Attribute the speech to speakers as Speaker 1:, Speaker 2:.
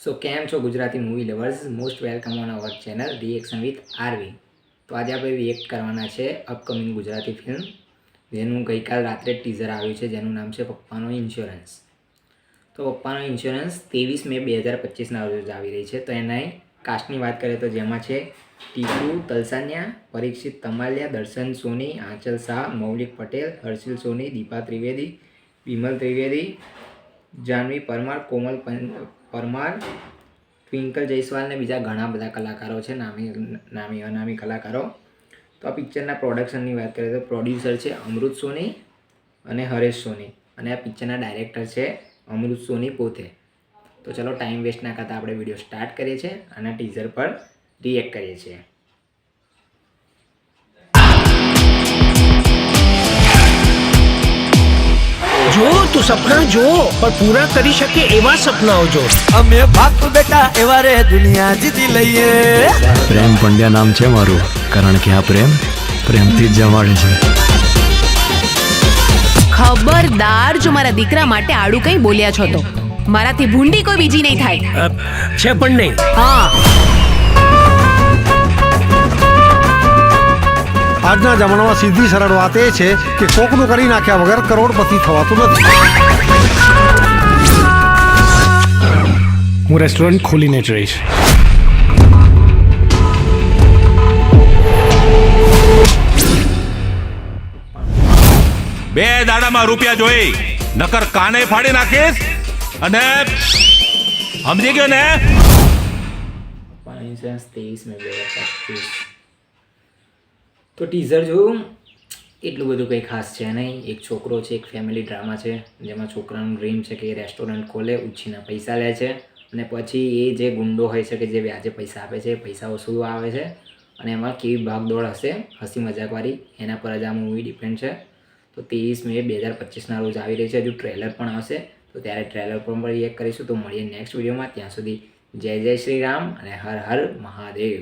Speaker 1: સો કેમ છો Gujarati movie lovers, most welcome on our channel reaction with R V. તો આજે આપણે રિએક્ટ કરવાના છે અપકમિંગ ગુજરાતી ફિલ્મ, જેનું ગઈકાલ રાત્રે ટીઝર આવ્યું છે, જેનું નામ છે પપ્પાનો ઇન્સ્યોરન્સ. તો પપ્પાનો ઇન્સ્યોરન્સ 23 મે 2025ના રોજ આવી રહી છે. તો એના કાસ્ટની વાત કરીએ તો જેમાં છે ટીપુ તલસાનિયા, પરીક્ષિત તમાલિયા, દર્શન સોની, આંચલ શાહ, મૌલિક પટેલ, હર્ષિલ સોની, દીપા ત્રિવેદી, વિમલ ત્રિવેદી, જાનવી પરમાર, કોમલ પરમાર, ટ્વિંકલ જયસ્વાલ ને બીજા ઘણા બધા કલાકારો છે, નામી અનામી કલાકારો. તો આ પિક્ચરના પ્રોડક્શનની વાત કરીએ તો પ્રોડ્યુસર છે અમૃત સોની અને હરેશ સોની, અને આ પિક્ચરના ડાયરેક્ટર છે અમૃત સોની પોતે. તો ચલો ટાઈમ વેસ્ટ ના કરતા આપણે વિડીયો સ્ટાર્ટ કરીએ છીએ અને ટીઝર પર રિએક્ટ કરીએ છીએ.
Speaker 2: જો તું સપના જો પણ પૂરા કરી શકે એવા સપનાઓ જો.
Speaker 3: અમે બાપ બેટા એવા રે દુનિયા જીતી લઈએ.
Speaker 4: પ્રેમ પંડ્યા નામ છે મારું, કારણ કે આ પ્રેમથી જ જમાડે છે.
Speaker 5: ખબરદાર, જો મારા દીકરા માટે આડું કંઈ બોલ્યા છો તો મારાથી ભૂંડી કોઈ બીજી નહીં થાય.
Speaker 2: છે પણ નહીં.
Speaker 5: હા,
Speaker 6: આજના જમાનામાં સીધી સરળ વાત એ છે કે કોકનું કરી નાખ્યા વગર કરોડપતિ થવાતું નથી.
Speaker 2: હું રેસ્ટોરન્ટ ખોલીને જ રહીશ.
Speaker 7: બે દાડામાં રૂપિયા જોઈ, નકર કાને ફાડી નાખીશ. અને સમજી ગયો ને?
Speaker 1: પપ્પાનો ઇન્સ્યોરન્સ 23 મે 2025. તો ટીઝર જોયું, એટલું બધું કંઈ ખાસ છે નહીં. એક છોકરો છે, એક ફેમિલી ડ્રામા છે, જેમાં છોકરાનું ડ્રીમ છે કે એ રેસ્ટોરન્ટ ખોલે, ઉછીના પૈસા લે છે, અને પછી એ જે ગુંડો હોય છે કે જે વ્યાજે પૈસા આપે છે, પૈસા વસૂલવા આવે છે, અને એમાં કેવી ભાગદોડ હશે, હસી મજાકવાળી, એના પર જ આ મૂવી ડિપેન્ડ છે. તો 23 મે 2025ના રોજ આવી રહી છે. હજુ ટ્રેલર પણ આવશે, તો ત્યારે ટ્રેલર પર રિએક્ટ કરીશું. તો મળીએ નેક્સ્ટ વિડીયોમાં. ત્યાં સુધી જય જય શ્રી રામ અને હર હર મહાદેવ.